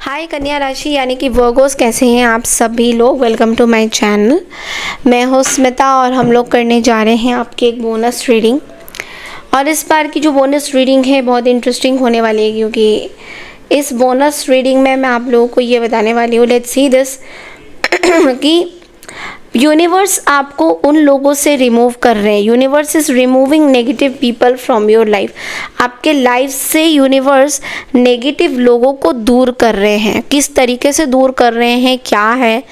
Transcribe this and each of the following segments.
हाय कन्या राशि यानी कि वर्गोस, कैसे हैं आप सभी लोग। Welcome to my channel. मैं हूँ स्मिता और हम लोग करने जा रहे हैं आपकी एक बोनस रीडिंग। और इस बार की जो बोनस रीडिंग है बहुत इंटरेस्टिंग होने वाली है, क्योंकि इस बोनस रीडिंग में मैं आप लोगों को ये बताने वाली हूँ, लेट्स सी दिस कि यूनिवर्स आपको उन लोगों से रिमूव कर रहे हैं। Universe is removing negative people from your life. आपके लाइफ से यूनिवर्स नेगेटिव लोगों को दूर कर रहे हैं। किस तरीके से दूर कर रहे हैं, क्या है,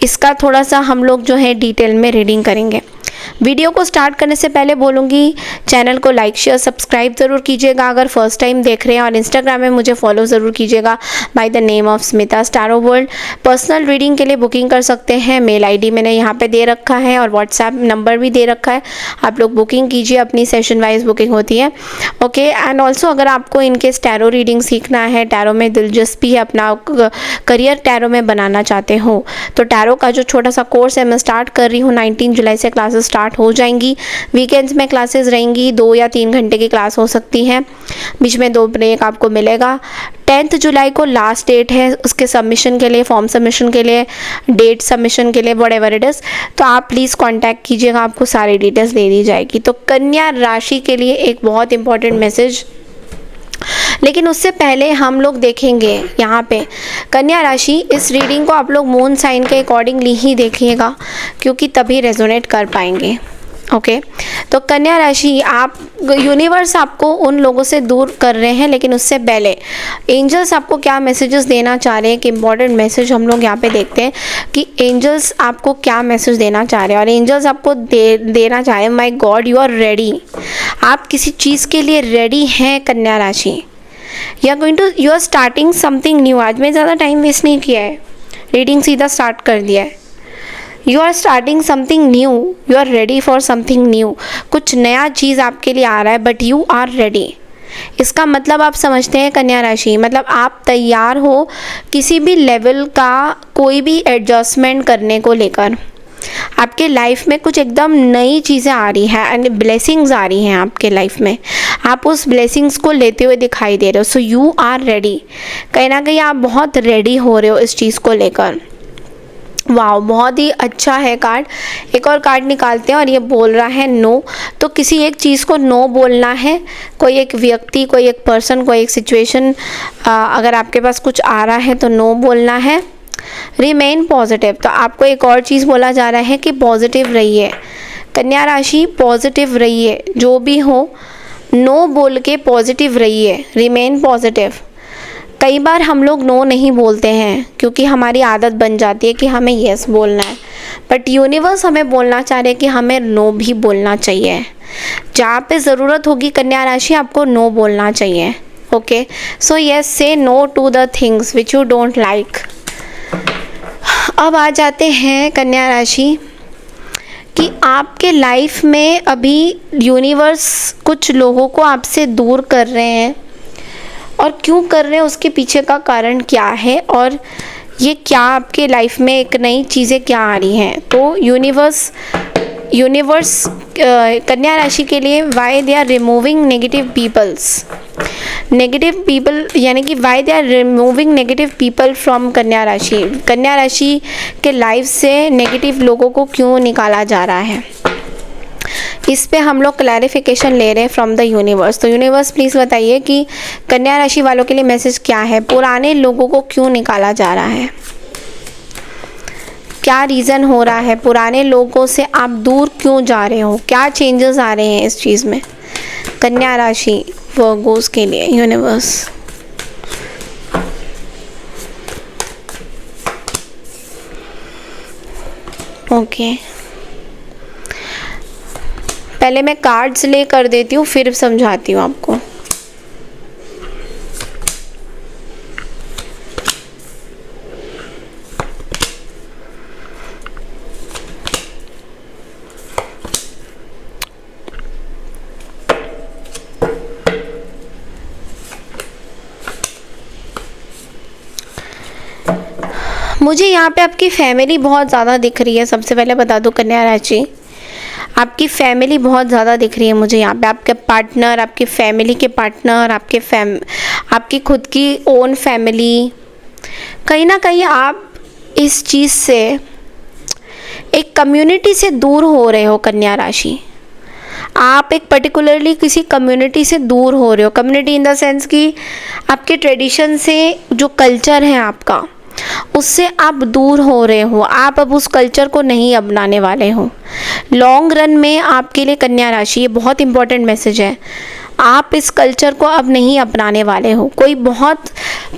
इसका थोड़ा सा हम लोग जो है डिटेल में रीडिंग करेंगे। वीडियो को स्टार्ट करने से पहले बोलूँगी, चैनल को लाइक शेयर सब्सक्राइब ज़रूर कीजिएगा अगर फर्स्ट टाइम देख रहे हैं, और इंस्टाग्राम में मुझे फॉलो ज़रूर कीजिएगा by the name of Smita स्टारो world. Personal reading के लिए बुकिंग कर सकते हैं। मेल आईडी मैंने यहाँ पे दे रखा है और व्हाट्सएप नंबर भी दे रखा है। आप लोग बुकिंग कीजिए, अपनी सेशन वाइज बुकिंग होती है। ओके, एंड ऑल्सो अगर आपको इनकेस टैरो रीडिंग सीखना है, टैरो में दिलचस्पी है, अपना करियर टैरो में बनाना चाहते हो, तो टैरो का जो छोटा सा कोर्स है मैं स्टार्ट कर रही हूँ। 19 जुलाई से क्लासेस स्टार्ट हो जाएंगी। वीकेंड्स में क्लासेस रहेंगी, 2 या 3 घंटे की क्लास हो सकती है, बीच में 2 ब्रेक आपको मिलेगा। 10 जुलाई को लास्ट डेट है उसके सबमिशन के लिए, फॉर्म सबमिशन के लिए, डेट सबमिशन के लिए, व्हाटएवर इट इज़। तो आप प्लीज़ कांटेक्ट कीजिएगा, आपको सारी डिटेल्स दे दी जाएगी। तो कन्या राशि के लिए एक बहुत इंपॉर्टेंट मैसेज, लेकिन उससे पहले हम लोग देखेंगे यहाँ पे कन्या राशि। इस रीडिंग को आप लोग मून साइन के अकॉर्डिंगली ही देखिएगा, क्योंकि तभी रेजोनेट कर पाएंगे। ओके, तो कन्या राशि, आप यूनिवर्स आपको उन लोगों से दूर कर रहे हैं, लेकिन उससे पहले एंजल्स आपको क्या मैसेजेस देना चाह रहे हैं। कि इंपॉर्टेंट मैसेज हम लोग यहाँ पे देखते हैं कि एंजल्स आपको क्या मैसेज देना चाह रहे हैं। और एंजल्स आपको देना चाह रहे हैं, my god you are ready. आप किसी चीज़ के लिए रेडी हैं कन्या राशि। You are starting something new. आज मैं ज़्यादा टाइम वेस्ट नहीं किया है, रीडिंग सीधा स्टार्ट कर दिया है। You are starting something new, you are ready for something new. कुछ नया चीज़ आपके लिए आ रहा है, बट यू आर रेडी। इसका मतलब आप समझते हैं कन्या राशि, मतलब आप तैयार हो किसी भी लेवल का कोई भी एडजस्टमेंट करने को लेकर। आपके लाइफ में कुछ एकदम नई चीज़ें आ रही हैं एंड ब्लेसिंग्स आ रही हैं आपके लाइफ में। आप उस ब्लेसिंग्स को लेते हुए दिखाई दे रहे हो। So you are ready. कहीं ना कहीं आप बहुत रेडी हो रहे हो इस चीज़ को लेकर। वाह, बहुत ही अच्छा है कार्ड। एक और कार्ड निकालते हैं और ये बोल रहा है नो। तो किसी एक चीज़ को नो बोलना है। कोई एक व्यक्ति, कोई एक पर्सन, कोई एक सिचुएशन अगर आपके पास कुछ आ रहा है तो नो बोलना है। रिमेन पॉजिटिव, तो आपको एक और चीज़ बोला जा रहा है कि पॉजिटिव रहिए कन्या राशि, पॉजिटिव रहिए। जो भी हो, नो बोल के पॉजिटिव रहिए, रिमेन पॉजिटिव। कई बार हम लोग नो नहीं बोलते हैं क्योंकि हमारी आदत बन जाती है कि हमें येस बोलना है, बट यूनिवर्स हमें बोलना चाह रहे हैं कि हमें नो भी बोलना चाहिए। जहाँ पे ज़रूरत होगी कन्या राशि, आपको नो बोलना चाहिए। Okay, so yes, say no to the things which you don't like. अब आ जाते हैं कन्या राशि कि आपके लाइफ में अभी यूनिवर्स कुछ लोगों को आपसे दूर कर रहे हैं, और क्यों कर रहे हैं उसके पीछे का कारण क्या है, और ये क्या आपके लाइफ में एक नई चीज़ें क्या आ रही हैं। तो यूनिवर्स कन्या राशि के लिए why they are removing negative people, यानी कि why they are removing negative people from कन्या राशि। कन्या राशि के लाइफ से नेगेटिव लोगों को क्यों निकाला जा रहा है, इस पे हम लोग क्लैरिफिकेशन ले रहे हैं फ्रॉम द यूनिवर्स। तो यूनिवर्स प्लीज़ बताइए कि कन्या राशि वालों के लिए मैसेज क्या है। पुराने लोगों को क्यों निकाला जा रहा है, क्या रीज़न हो रहा है, पुराने लोगों से आप दूर क्यों जा रहे हो, क्या चेंजेस आ रहे हैं इस चीज़ में। कन्या राशि वर्गोस के लिए यूनिवर्स। ओके, पहले मैं कार्ड्स ले कर देती हूँ, फिर समझाती हूँ आपको। मुझे यहाँ पे आपकी फैमिली बहुत ज़्यादा दिख रही है। सबसे पहले बता दूँ कन्या राशि, आपकी फैमिली बहुत ज़्यादा दिख रही है मुझे यहाँ पे। आपके पार्टनर, आपकी फैमिली के पार्टनर, आपकी खुद की ओन फैमिली, कहीं ना कहीं आप इस चीज़ से, एक कम्युनिटी से दूर हो रहे हो कन्या राशि। आप एक पर्टिकुलरली किसी कम्युनिटी से दूर हो रहे हो। कम्युनिटी इन द सेंस कि आपके ट्रेडिशन से, जो कल्चर है आपका, उससे आप दूर हो रहे हो। आप अब उस कल्चर को नहीं अपनाने वाले हो। लॉन्ग रन में आपके लिए कन्या राशि, ये बहुत इंपॉर्टेंट मैसेज है, आप इस कल्चर को अब नहीं अपनाने वाले हो। कोई बहुत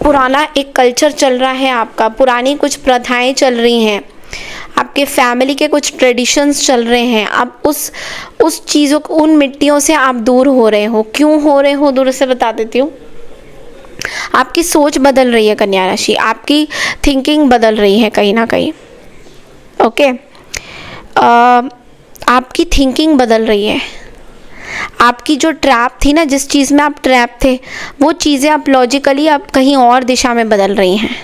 पुराना एक कल्चर चल रहा है आपका, पुरानी कुछ प्रथाएं चल रही हैं, आपके फैमिली के कुछ ट्रेडिशंस चल रहे हैं। अब उस चीज़ों को, उन मिट्टियों से आप दूर हो रहे हो। क्यों हो रहे हो, दूर से बता देती हूँ। आपकी सोच बदल रही है कन्या राशि, आपकी थिंकिंग बदल रही है कहीं ना कहीं। ओके, आपकी थिंकिंग बदल रही है। आपकी जो ट्रैप थी ना, जिस चीज़ में आप ट्रैप थे, वो चीज़ें आप लॉजिकली आप कहीं और दिशा में बदल रही हैं।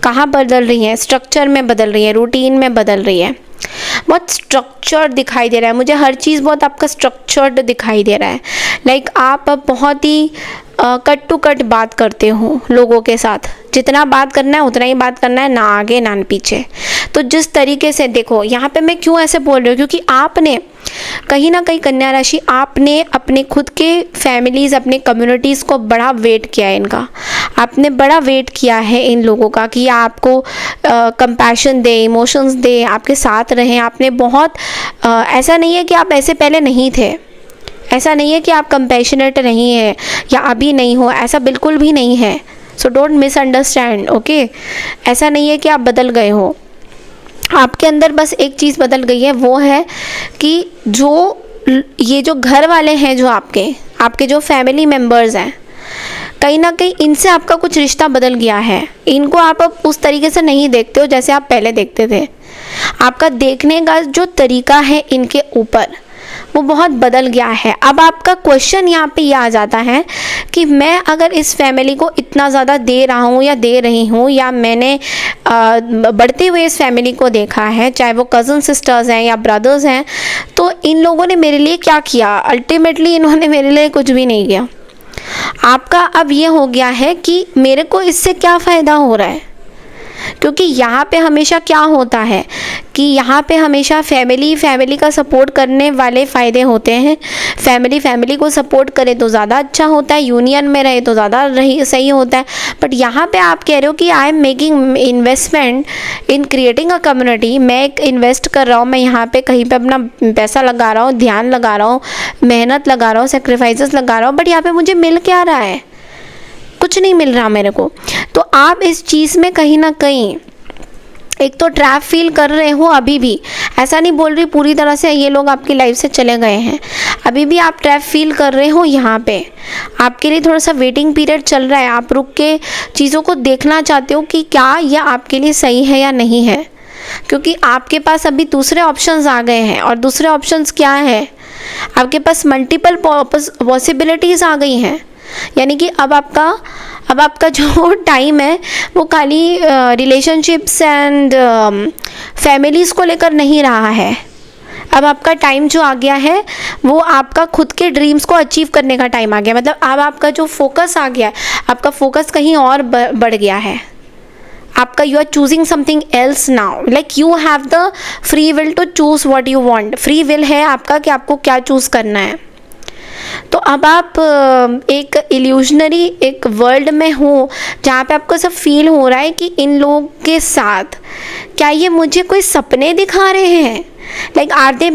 कहाँ बदल रही हैं? स्ट्रक्चर में बदल रही है, रूटीन में बदल रही है। बहुत स्ट्रक्चर्ड दिखाई दे रहा है मुझे, हर चीज़ बहुत आपका स्ट्रक्चर्ड दिखाई दे रहा है। लाइक आप अब बहुत ही कट टू कट बात करते हो लोगों के साथ। जितना बात करना है उतना ही बात करना है, ना आगे ना पीछे। तो जिस तरीके से, देखो यहाँ पे मैं क्यों ऐसे बोल रही हूँ, क्योंकि आपने कहीं ना कहीं कन्या राशि, आपने अपने खुद के फैमिलीज़, अपने कम्युनिटीज़ को बड़ा वेट किया है इनका। आपने बड़ा वेट किया है इन लोगों का कि आपको कंपैशन दे, इमोशंस दे, आपके साथ रहें। आपने बहुत ऐसा नहीं है कि आप ऐसे पहले नहीं थे, ऐसा नहीं है कि आप कंपैशनेट नहीं है या अभी नहीं हो, ऐसा बिल्कुल भी नहीं है। So don't misunderstand, okay. ऐसा नहीं है कि आप बदल गए हो, आपके अंदर बस एक चीज़ बदल गई है, वो है कि ये जो घर वाले हैं, जो आपके जो फैमिली मेम्बर्स हैं, कहीं ना कहीं इनसे आपका कुछ रिश्ता बदल गया है। इनको आप अब उस तरीके से नहीं देखते हो जैसे आप पहले देखते थे। आपका देखने का जो तरीका है इनके ऊपर, वो बहुत बदल गया है। अब आपका क्वेश्चन यहाँ पे ये आ जाता है कि मैं अगर इस फैमिली को इतना ज़्यादा दे रहा हूँ या दे रही हूँ, या मैंने बढ़ते हुए इस फैमिली को देखा है, चाहे वो कज़न सिस्टर्स हैं या ब्रदर्स हैं, तो इन लोगों ने मेरे लिए क्या किया? अल्टीमेटली इन्होंने मेरे लिए कुछ भी नहीं किया। आपका अब ये हो गया है कि मेरे को इससे क्या फ़ायदा हो रहा है? क्योंकि यहाँ पे हमेशा क्या होता है कि यहाँ पे हमेशा फैमिली का सपोर्ट करने वाले फ़ायदे होते हैं। फैमिली को सपोर्ट करे तो ज़्यादा अच्छा होता है, यूनियन में रहे तो ज़्यादा सही होता है। बट यहाँ पे आप कह रहे हो कि I am making investment in creating a community. मैं एक इन्वेस्ट कर रहा हूँ, मैं यहाँ पे कहीं पे अपना पैसा लगा रहा हूँ, ध्यान लगा रहा हूँ, मेहनत लगा रहा हूँ, सेक्रीफाइसेस लगा रहा हूँ, बट यहाँ पे मुझे मिल क्या रहा है? कुछ नहीं मिल रहा मेरे को। तो आप इस चीज़ में कहीं ना कहीं एक तो ट्रैप फील कर रहे हो अभी भी। ऐसा नहीं बोल रही पूरी तरह से ये लोग आपकी लाइफ से चले गए हैं, अभी भी आप ट्रैप फील कर रहे हो। यहाँ पे आपके लिए थोड़ा सा वेटिंग पीरियड चल रहा है। आप रुक के चीज़ों को देखना चाहते हो कि क्या यह आपके लिए सही है या नहीं है, क्योंकि आपके पास अभी दूसरे ऑप्शंस आ गए हैं। और दूसरे ऑप्शंस क्या है? आपके पास मल्टीपल पॉसिबिलिटीज़ आ गई हैं। यानी कि अब आपका जो टाइम है वो खाली रिलेशनशिप्स एंड फैमिलीज़ को लेकर नहीं रहा है। अब आपका टाइम जो आ गया है वो आपका खुद के ड्रीम्स को अचीव करने का टाइम आ गया। मतलब अब आपका जो फोकस आ गया है, आपका फोकस कहीं और बढ़ गया है। आपका you are choosing something else now, like you have the free will to choose what you want. Free will है आपका कि आपको क्या चूज़ करना है। तो अब आप एक इल्यूजनरी एक वर्ल्ड में हो जहाँ पे आपको सब फील हो रहा है कि इन लोगों के साथ क्या ये मुझे कोई सपने दिखा रहे हैं? Like are they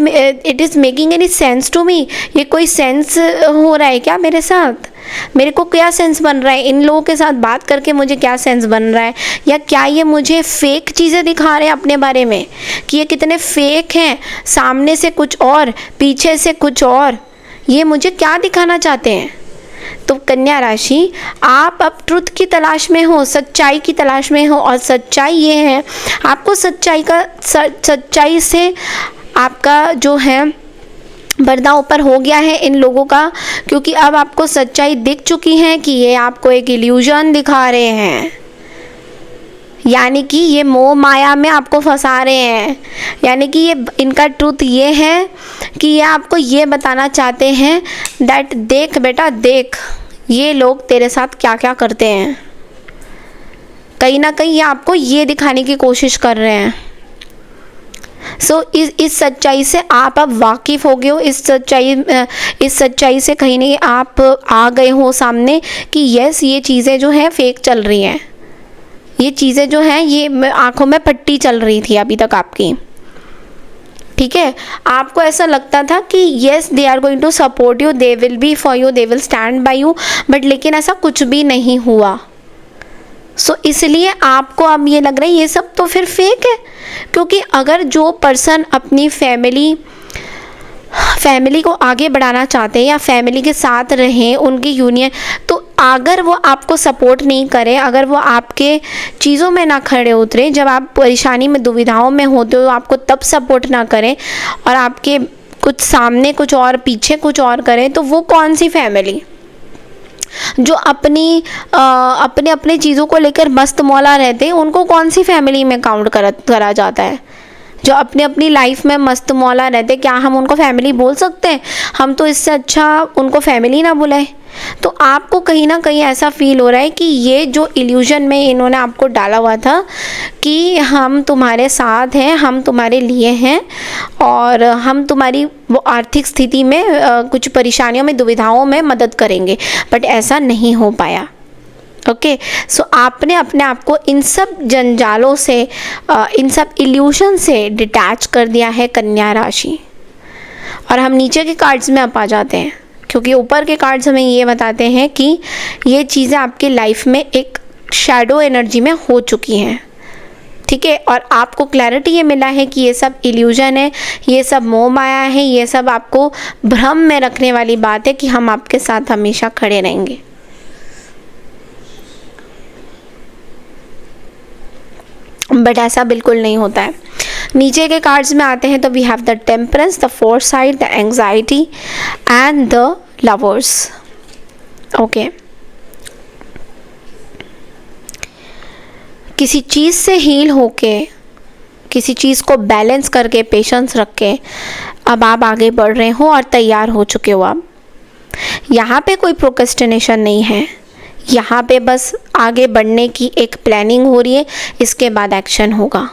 it is making any sense to me? ये कोई सेंस हो रहा है क्या मेरे साथ? मेरे को क्या सेंस बन रहा है इन लोगों के साथ बात करके? मुझे क्या सेंस बन रहा है? या क्या ये मुझे फेक चीज़ें दिखा रहे हैं अपने बारे में कि ये कितने फेक हैं, सामने से कुछ और पीछे से कुछ और? ये मुझे क्या दिखाना चाहते हैं? तो कन्या राशि, आप अब ट्रुथ की तलाश में हो, सच्चाई की तलाश में हो। और सच्चाई ये है, आपको सच्चाई से आपका जो है पर्दा ऊपर हो गया है इन लोगों का, क्योंकि अब आपको सच्चाई दिख चुकी है कि ये आपको एक इल्यूजन दिखा रहे हैं। यानी कि ये मोह माया में आपको फंसा रहे हैं। यानी कि ये इनका ट्रुथ ये है कि ये आपको ये बताना चाहते हैं दैट देख बेटा देख, ये लोग तेरे साथ क्या क्या करते हैं। कहीं ना कहीं ये आपको ये दिखाने की कोशिश कर रहे हैं। इस सच्चाई से आप अब वाकिफ़ हो गए हो, इस सच्चाई से कहीं नहीं आप आ गए हो सामने कि यस, ये चीज़ें जो है फेक चल रही हैं, ये चीज़ें जो हैं ये आंखों में पट्टी चल रही थी अभी तक आपकी। ठीक है, आपको ऐसा लगता था कि yes they are going to support you, they will be for you, they will stand by you, but लेकिन ऐसा कुछ भी नहीं हुआ। इसलिए आपको अब ये लग रहा है ये सब तो फिर फेक है, क्योंकि अगर जो पर्सन अपनी फैमिली को आगे बढ़ाना चाहते हैं या फैमिली के साथ रहें, उनकी यूनियन, तो अगर वो आपको सपोर्ट नहीं करे, अगर वो आपके चीज़ों में ना खड़े उतरे, जब आप परेशानी में दुविधाओं में होते हो आपको तब सपोर्ट ना करें और आपके कुछ सामने कुछ और पीछे कुछ और करें, तो वो कौन सी फैमिली? जो अपने चीज़ों को लेकर मस्त मौला रहते हैं उनको कौन सी फैमिली में काउंट करा जाता है? जो अपनी लाइफ में मस्त मौला रहते, क्या हम उनको फैमिली बोल सकते हैं? हम तो इससे अच्छा उनको फैमिली ना बुलाए। तो आपको कहीं ना कहीं ऐसा फील हो रहा है कि ये जो इल्यूजन में इन्होंने आपको डाला हुआ था कि हम तुम्हारे साथ हैं, हम तुम्हारे लिए हैं और हम तुम्हारी वो आर्थिक स्थिति में कुछ परेशानियों में दुविधाओं में मदद करेंगे, बट ऐसा नहीं हो पाया। ओके, सो आपने अपने आप को इन सब जंजालों से, इन सब इल्यूशन से डिटैच कर दिया है कन्या राशि। और हम नीचे के कार्ड्स में अब आ जाते हैं, क्योंकि ऊपर के कार्ड्स हमें ये बताते हैं कि ये चीज़ें आपकी लाइफ में एक शैडो एनर्जी में हो चुकी हैं। ठीक है, और आपको क्लैरिटी ये मिला है कि ये सब इल्यूजन है, ये सब मोह माया है, ये सब आपको भ्रम में रखने वाली बात है कि हम आपके साथ हमेशा खड़े रहेंगे। बट ऐसा बिल्कुल नहीं होता है। नीचे के कार्ड्स में आते हैं तो we have the temperance, the foresight, the anxiety and the lovers. Okay, किसी चीज़ से हील होके, किसी चीज़ को बैलेंस करके, पेशेंस रख के अब आप आगे बढ़ रहे हो और तैयार हो चुके हो। आप यहाँ पे कोई प्रोक्रेस्टिनेशन नहीं है, यहाँ पे बस आगे बढ़ने की एक प्लानिंग हो रही है, इसके बाद एक्शन होगा।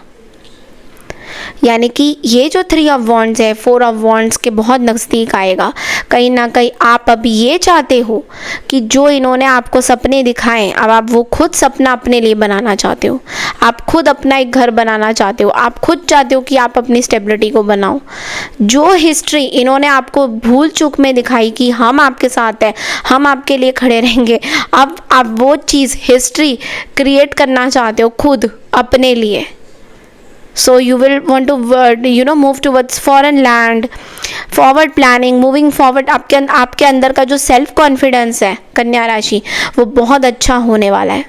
यानी कि ये जो 3 ऑफ वॉन्ड्स है 4 ऑफ वॉन्ड्स के बहुत नज़दीक आएगा। कहीं ना कहीं आप अब ये चाहते हो कि जो इन्होंने आपको सपने दिखाए, अब आप वो खुद सपना अपने लिए बनाना चाहते हो। आप खुद अपना एक घर बनाना चाहते हो, आप खुद चाहते हो कि आप अपनी स्टेबिलिटी को बनाओ। जो हिस्ट्री इन्होंने आपको भूल चूक में दिखाई कि हम आपके साथ हैं, हम आपके लिए खड़े रहेंगे, अब आप वो चीज़ हिस्ट्री क्रिएट करना चाहते हो खुद अपने लिए। So you will want to move towards foreign land, forward planning, moving forward। आपके अंदर का जो सेल्फ कॉन्फिडेंस है कन्या राशि, वो बहुत अच्छा होने वाला है।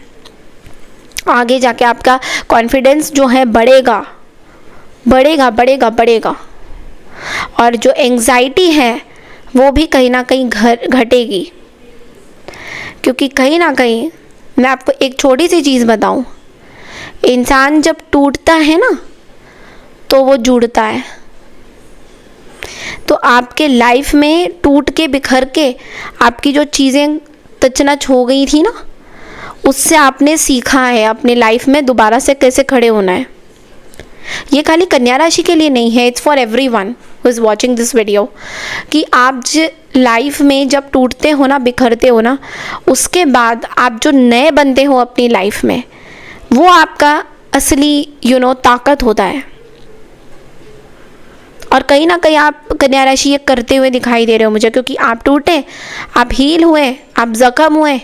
आगे जाके आपका कॉन्फिडेंस जो है बढ़ेगा बढ़ेगा बढ़ेगा बढ़ेगा, और जो एंग्जाइटी है वो भी कहीं ना कहीं घटेगी। क्योंकि कहीं ना कहीं मैं आपको एक छोटी सी चीज़ बताऊं, इंसान जब टूटता है ना तो वो जुड़ता है। तो आपके लाइफ में टूट के बिखर के आपकी जो चीज़ें तचनच हो गई थी ना, उससे आपने सीखा है अपने लाइफ में दोबारा से कैसे खड़े होना है। ये खाली कन्या राशि के लिए नहीं है, it's for everyone who is watching this video, कि आप लाइफ में जब टूटते हो ना, बिखरते हो ना, उसके बाद आप जो नए बनते हो अपनी लाइफ में, वो आपका असली ताकत होता है। और कहीं ना कहीं आप कन्या राशि ये करते हुए दिखाई दे रहे हो मुझे, क्योंकि आप टूटे, आप हील हुए, आप ज़ख्म हुए,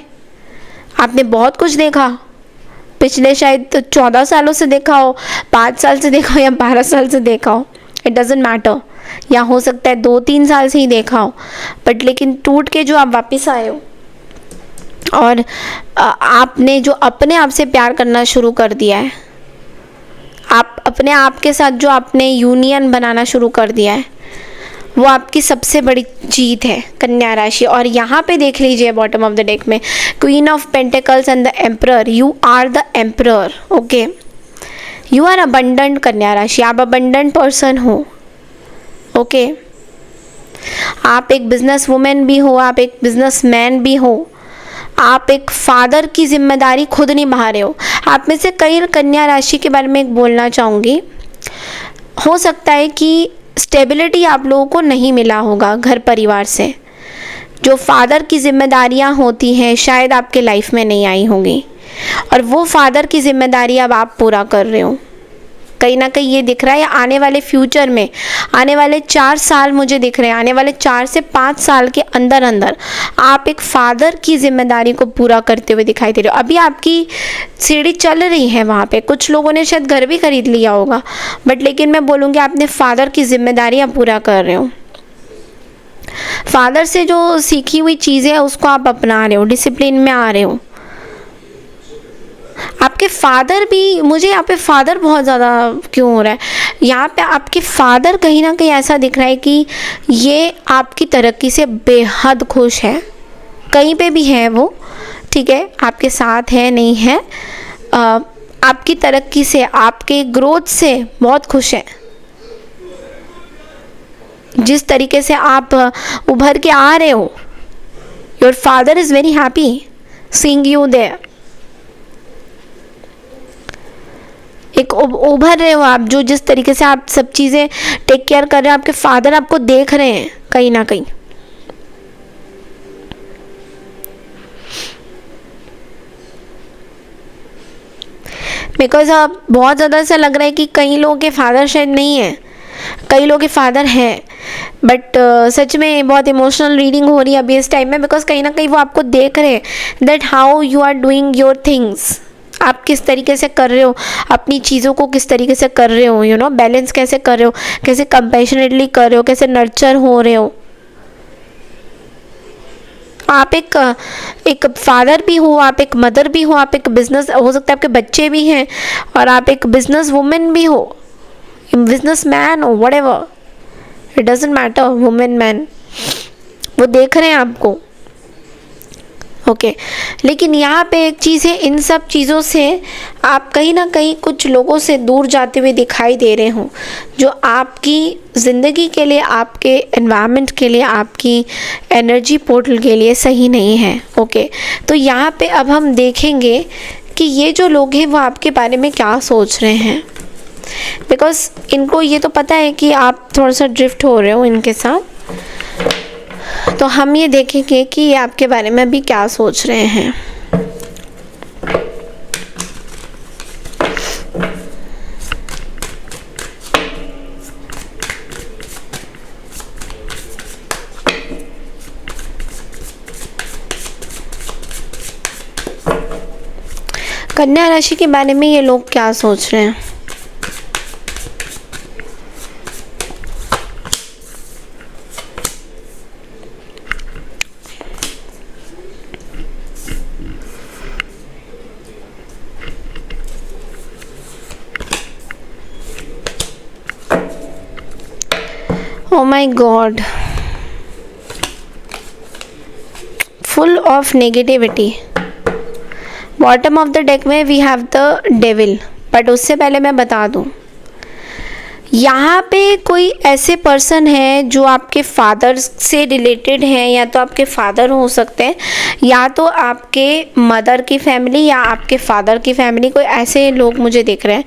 आपने बहुत कुछ देखा पिछले शायद 14 सालों से देखा हो, 5 साल से देखा हो या 12 साल से देखा हो, इट डजेंट मैटर, या हो सकता है 2-3 साल से ही देखा हो, बट लेकिन टूट के जो आप वापस आए हो और आपने जो अपने आप से प्यार करना शुरू कर दिया है, आप अपने आप के साथ जो आपने यूनियन बनाना शुरू कर दिया है, वो आपकी सबसे बड़ी जीत है कन्या राशि। और यहाँ पे देख लीजिए बॉटम ऑफ द डेक में queen of pentacles and the emperor, you are the emperor. Okay, you are abundant कन्या राशि, आप अबंडेंट पर्सन हो। ओके, आप एक बिजनेस वुमेन भी हो, आप एक बिजनेस मैन भी हो, आप एक फादर की जिम्मेदारी खुद निभा रहे हो। आप में से कई कन्या राशि के बारे में एक बोलना चाहूँगी। हो सकता है कि स्टेबिलिटी आप लोगों को नहीं मिला होगा घर परिवार से, जो फादर की जिम्मेदारियां होती हैं शायद आपके लाइफ में नहीं आई होंगी, और वो फादर की जिम्मेदारी अब आप पूरा कर रहे हो। कहीं ना कहीं ये दिख रहा है आने वाले फ्यूचर में, आने वाले 4 साल मुझे दिख रहे हैं, आने वाले 4 से 5 साल के अंदर अंदर आप एक फादर की जिम्मेदारी को पूरा करते हुए दिखाई दे रहे हो। अभी आपकी सीढ़ी चल रही है वहाँ पे, कुछ लोगों ने शायद घर भी खरीद लिया होगा, बट लेकिन मैं बोलूँगी आपने फादर की जिम्मेदारियाँ पूरा कर रहे हो। फादर से जो सीखी हुई चीज़ें हैं उसको आप अपना रहे हो, डिसिप्लिन में आ रहे हो। आपके फादर भी, मुझे यहाँ पे फादर बहुत ज़्यादा क्यों हो रहा है, यहाँ पे आपके फादर कहीं ना कहीं ऐसा दिख रहा है कि ये आपकी तरक्की से बेहद खुश है। कहीं पे भी है वो, ठीक है, आपके साथ है नहीं है, आपकी तरक्की से, आपके ग्रोथ से बहुत खुश है। जिस तरीके से आप उभर के आ रहे हो, your father is very happy seeing you there. एक उभर रहे हो आप, जो जिस तरीके से आप सब चीज़ें टेक केयर कर रहे हो, आपके फादर आपको देख रहे हैं कहीं ना कहीं। बिकॉज अब बहुत ज़्यादा ऐसा लग रहा है कि कई लोगों के फादर शायद नहीं है, कई लोगों के फादर हैं, बट सच में बहुत इमोशनल रीडिंग हो रही है अभी इस टाइम में। बिकॉज कहीं ना कहीं वो आपको देख रहे हैं that how you are doing your things, आप किस तरीके से कर रहे हो अपनी चीज़ों को, किस तरीके से कर रहे हो, यू नो, बैलेंस कैसे कर रहे हो, कैसे कंपैशनेटली कर रहे हो, कैसे नर्चर हो रहे हो। आप एक फादर भी हो, आप एक मदर भी हो, आप एक बिजनेस, हो सकता है आपके बच्चे भी हैं, और आप एक बिजनेस वुमेन भी हो, बिजनेस मैन हो, whatever, it doesn't matter, women man, वो देख रहे हैं आपको। ओके लेकिन यहाँ पे एक चीज़ है, इन सब चीज़ों से आप कहीं ना कहीं कुछ लोगों से दूर जाते हुए दिखाई दे रहे हो, जो आपकी ज़िंदगी के लिए, आपके एनवायरनमेंट के लिए, आपकी एनर्जी पोर्टल के लिए सही नहीं है। ओके तो यहाँ पे अब हम देखेंगे कि ये जो लोग हैं वो आपके बारे में क्या सोच रहे हैं। बिकॉज इनको ये तो पता है कि आप थोड़ा सा ड्रिफ्ट हो रहे हो इनके साथ, तो हम ये देखेंगे कि ये आपके बारे में अभी क्या सोच रहे हैं। कन्या राशि के बारे में ये लोग क्या सोच रहे हैं। Oh my God, full of negativity। Bottom of the deck में we have the devil, but उससे पहले मैं बता दूं, यहाँ पे कोई ऐसे पर्सन है जो आपके फादर से रिलेटेड हैं, या तो आपके फादर हो सकते हैं, या तो आपके मदर की फैमिली, या आपके फादर की फैमिली। कोई ऐसे लोग मुझे दिख रहे हैं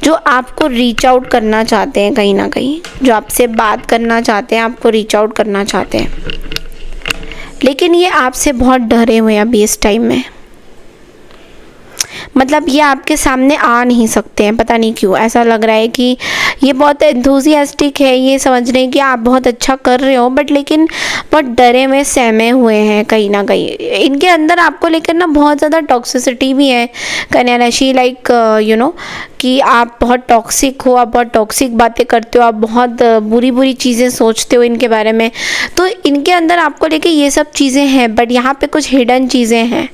जो आपको रीच आउट करना चाहते हैं, कहीं ना कहीं जो आपसे बात करना चाहते हैं, आपको रीच आउट करना चाहते हैं, लेकिन ये आपसे बहुत डरे हुए हैं अभी इस टाइम में। मतलब ये आपके सामने आ नहीं सकते हैं, पता नहीं क्यों ऐसा लग रहा है कि ये बहुत एंथुसियास्टिक है, ये समझ रहे हैं कि आप बहुत अच्छा कर रहे हो, बट लेकिन बहुत डरे हुए सहमे हुए हैं कहीं ना कहीं। इनके अंदर आपको लेकर ना बहुत ज़्यादा टॉक्सिसिटी भी है कन्या राशि, लाइक यू नो कि आप बहुत टॉक्सिक हो, आप बहुत टॉक्सिक बातें करते हो, आप बहुत बुरी बुरी चीज़ें सोचते हो इनके बारे में। तो इनके अंदर आपको लेके ये सब चीज़ें हैं, बट यहाँ पे कुछ हिडन चीज़ें हैं।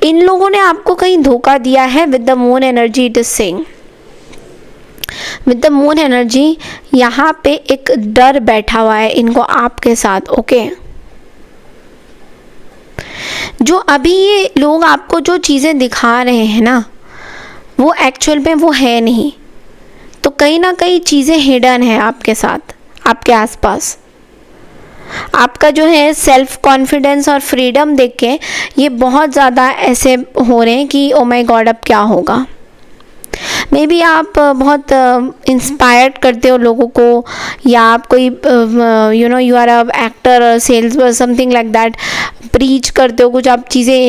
इन लोगों ने आपको कहीं धोखा दिया है with the moon energy, it is saying with the moon energy. यहाँ पे एक डर बैठा हुआ है इनको आपके साथ। ओके जो अभी ये लोग आपको जो चीज़ें दिखा रहे हैं ना, वो एक्चुअल में वो है नहीं, तो कहीं ना कहीं चीज़ें हिडन है आपके साथ, आपके आसपास। आपका जो है सेल्फ कॉन्फिडेंस और फ्रीडम देख के ये बहुत ज़्यादा ऐसे हो रहे हैं कि ओ माय गॉड अब क्या होगा। मे बी आप बहुत इंस्पायर्ड करते हो लोगों को, या आप कोई you are a actor, sales, something like that, preach करते हो कुछ आप चीज़ें,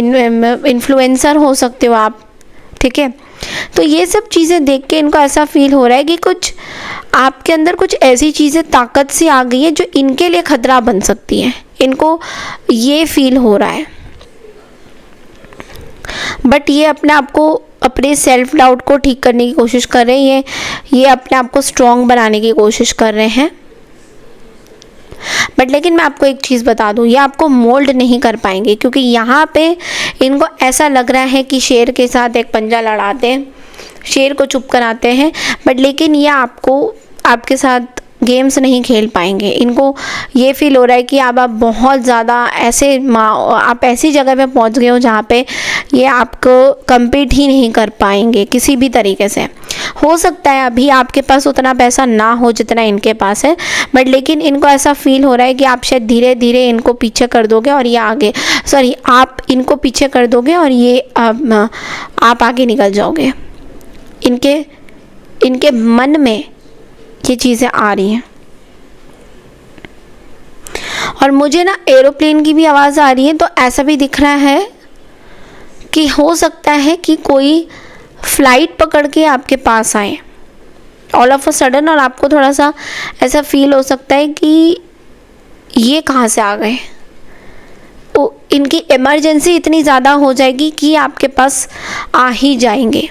इन्फ्लुएंसर हो सकते हो आप, ठीक है। तो ये सब चीज़ें देख के इनको ऐसा फील हो रहा है कि कुछ आपके अंदर कुछ ऐसी चीज़ें ताकत सी आ गई है जो इनके लिए खतरा बन सकती है, इनको ये फील हो रहा है। बट ये अपने आप को, अपने सेल्फ डाउट को ठीक करने की कोशिश कर रहे हैं, ये अपने आप को स्ट्रॉन्ग बनाने की कोशिश कर रहे हैं। बट लेकिन मैं आपको एक चीज़ बता दूं, ये आपको मोल्ड नहीं कर पाएंगे, क्योंकि यहाँ पे इनको ऐसा लग रहा है कि शेर के साथ एक पंजा लड़ाते हैं, शेर को चुप कराते हैं, बट लेकिन ये आपको, आपके साथ गेम्स नहीं खेल पाएंगे। इनको ये फील हो रहा है कि अब आप बहुत ज़्यादा ऐसे आप ऐसी जगह पे पहुंच गए हो जहाँ पे ये आपको compete ही नहीं कर पाएंगे किसी भी तरीके से। हो सकता है अभी आपके पास उतना पैसा ना हो जितना इनके पास है, बट लेकिन इनको ऐसा फील हो रहा है कि आप शायद धीरे धीरे इनको पीछे कर दोगे और ये आगे, सॉरी, आप इनको पीछे कर दोगे और ये आप आगे निकल जाओगे। इनके मन में ये चीज़ें आ रही हैं। और मुझे ना एरोप्लेन की भी आवाज़ आ रही है, तो ऐसा भी दिख रहा है कि हो सकता है कि कोई फ्लाइट पकड़ के आपके पास आए ऑल ऑफ अ सडन, और आपको थोड़ा सा ऐसा फील हो सकता है कि ये कहाँ से आ गए। तो इनकी इमरजेंसी इतनी ज़्यादा हो जाएगी कि आपके पास आ ही जाएंगे।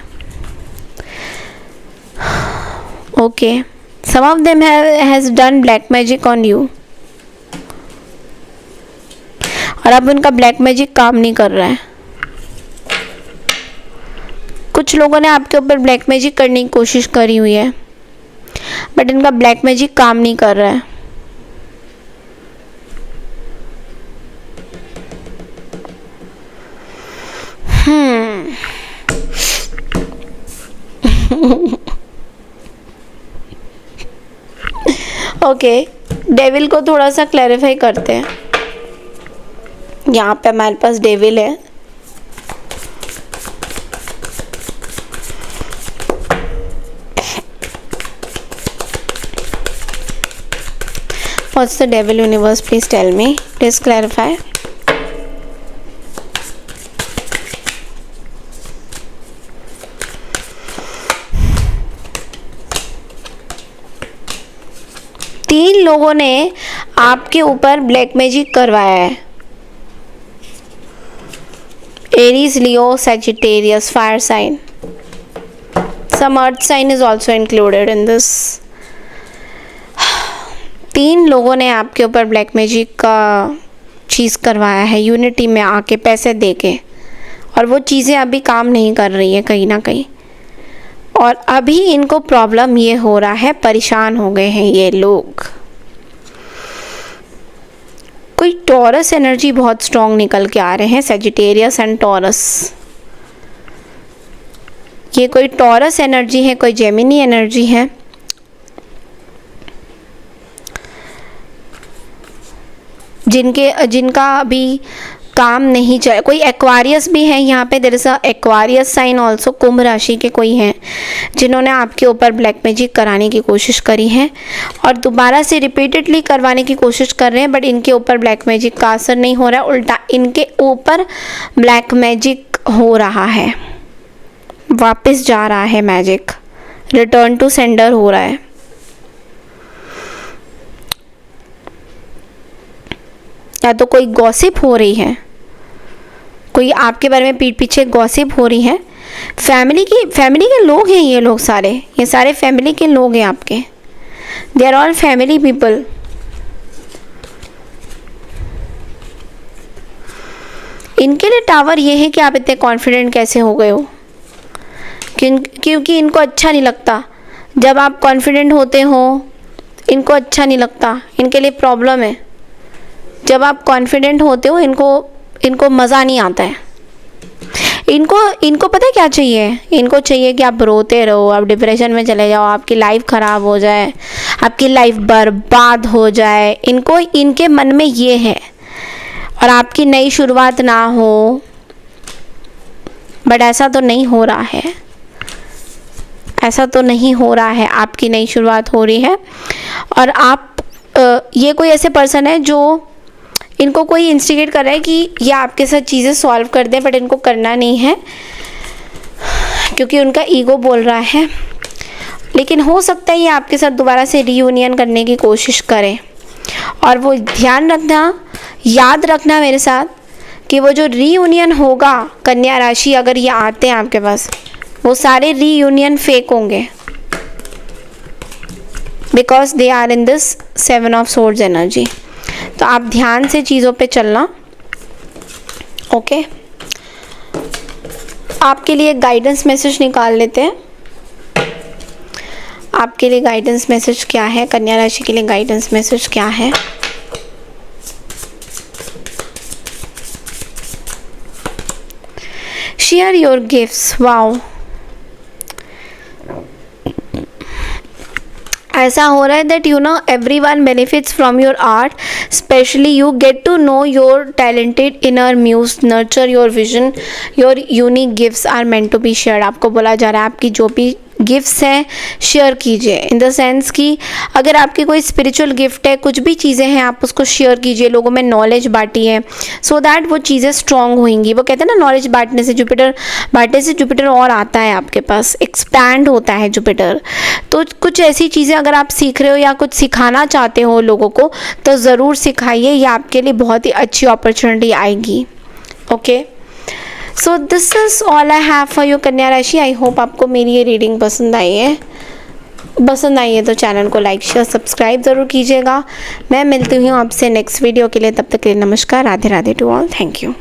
Okay, some of them has done black magic on you, और अब उनका ब्लैक मैजिक काम नहीं कर रहा है। कुछ लोगों ने आपके ऊपर ब्लैक मैजिक करने की कोशिश करी हुई है, बट इनका ब्लैक मैजिक काम नहीं कर रहा है। ओके, डेविल को थोड़ा सा क्लैरिफाई करते हैं। यहाँ पे हमारे पास डेविल है। What's the devil universe? Please tell me. Please clarify. तीन लोगों ने आपके ऊपर ब्लैक मैजिक करवाया है। Aries, Leo, Sagittarius, fire sign, some earth sign is also included in this. तीन लोगों ने आपके ऊपर ब्लैक मैजिक का चीज़ करवाया है, यूनिटी में आके पैसे दे के, और वो चीज़ें अभी काम नहीं कर रही है कहीं ना कहीं, और अभी इनको प्रॉब्लम ये हो रहा है, परेशान हो गए हैं ये लोग। कोई टॉरस एनर्जी बहुत स्ट्रॉन्ग निकल के आ रहे हैं, सैजिटेरियस एंड टॉरस। ये कोई टॉरस एनर्जी है, कोई जेमिनी एनर्जी है। जिनका अभी काम नहीं चल, कोई एक्वारियस भी है यहाँ पे, there is a Aquarius sign also. कुंभ राशि के कोई हैं जिन्होंने आपके ऊपर ब्लैक मैजिक कराने की कोशिश करी है और दोबारा से रिपीटेडली करवाने की कोशिश कर रहे हैं, बट इनके ऊपर ब्लैक मैजिक का असर नहीं हो रहा है, उल्टा इनके ऊपर ब्लैक मैजिक हो रहा है, वापस जा रहा है मैजिक, रिटर्न टू सेंडर हो रहा है। या तो कोई गॉसिप हो रही है, कोई आपके बारे में पीठ पीछे गॉसिप हो रही है। फैमिली के लोग हैं ये लोग सारे, ये सारे फैमिली के लोग हैं आपके, they are all family people. इनके लिए टावर ये है कि आप इतने कॉन्फिडेंट कैसे हो गए हो, क्योंकि इनको अच्छा नहीं लगता जब आप कॉन्फिडेंट होते हो, इनको अच्छा नहीं लगता, इनके लिए प्रॉब्लम है। जब आप कॉन्फिडेंट होते हो इनको मज़ा नहीं आता है। इनको पता है क्या चाहिए, इनको चाहिए कि आप रोते रहो, आप डिप्रेशन में चले जाओ, आपकी लाइफ ख़राब हो जाए, आपकी लाइफ बर्बाद हो जाए, इनको इनके मन में ये है, और आपकी नई शुरुआत ना हो। बट ऐसा तो नहीं हो रहा है, ऐसा तो नहीं हो रहा है। आपकी नई शुरुआत हो रही है और आप ये कोई ऐसे पर्सन है जो इनको कोई इंस्टिगेट कर रहा है कि ये आपके साथ चीज़ें सॉल्व कर दें, बट इनको करना नहीं है क्योंकि उनका ईगो बोल रहा है। लेकिन हो सकता है ये आपके साथ दोबारा से रीयूनियन करने की कोशिश करें। और वो ध्यान रखना, याद रखना मेरे साथ कि वो जो रीयूनियन होगा, कन्या राशि अगर ये आते हैं आपके पास, वो सारे रीयूनियन फेक होंगे, because they are in this 7 of swords energy. तो आप ध्यान से चीज़ों पे चलना। ओके, आपके लिए गाइडेंस मैसेज निकाल लेते हैं। आपके लिए गाइडेंस मैसेज क्या है, कन्या राशि के लिए गाइडेंस मैसेज क्या है। Share your gifts. वाओ, ऐसा हो रहा है that you know everyone benefits from your art, especially you get to know your talented inner muse, nurture your vision, your unique gifts are meant to be shared। आपको बोला जा रहा है आपकी जो भी गिफ्ट्स हैं शेयर कीजिए, इन द सेंस कि अगर आपकी कोई स्पिरिचुअल गिफ्ट है, कुछ भी चीज़ें हैं, आप उसको शेयर कीजिए, लोगों में नॉलेज बांटिए, सो दैट वो चीज़ें स्ट्रॉन्ग होंगी। वो कहते हैं ना, नॉलेज बांटने से जुपिटर और आता है आपके पास, एक्सपैंड होता है जुपिटर। तो कुछ ऐसी चीज़ें अगर आप सीख रहे हो या कुछ सिखाना चाहते हो लोगों को, तो ज़रूर सिखाइए, ये आपके लिए बहुत ही अच्छी अपॉर्चुनिटी आएगी। Okay, so this is all I have for you कन्या राशि। आई होप आपको मेरी ये रीडिंग पसंद आई है। पसंद आई है तो चैनल को लाइक शेयर सब्सक्राइब ज़रूर कीजिएगा। मैं मिलती हूँ आपसे नेक्स्ट वीडियो के लिए, तब तक के लिए नमस्कार, Radhe Radhe to all, thank you.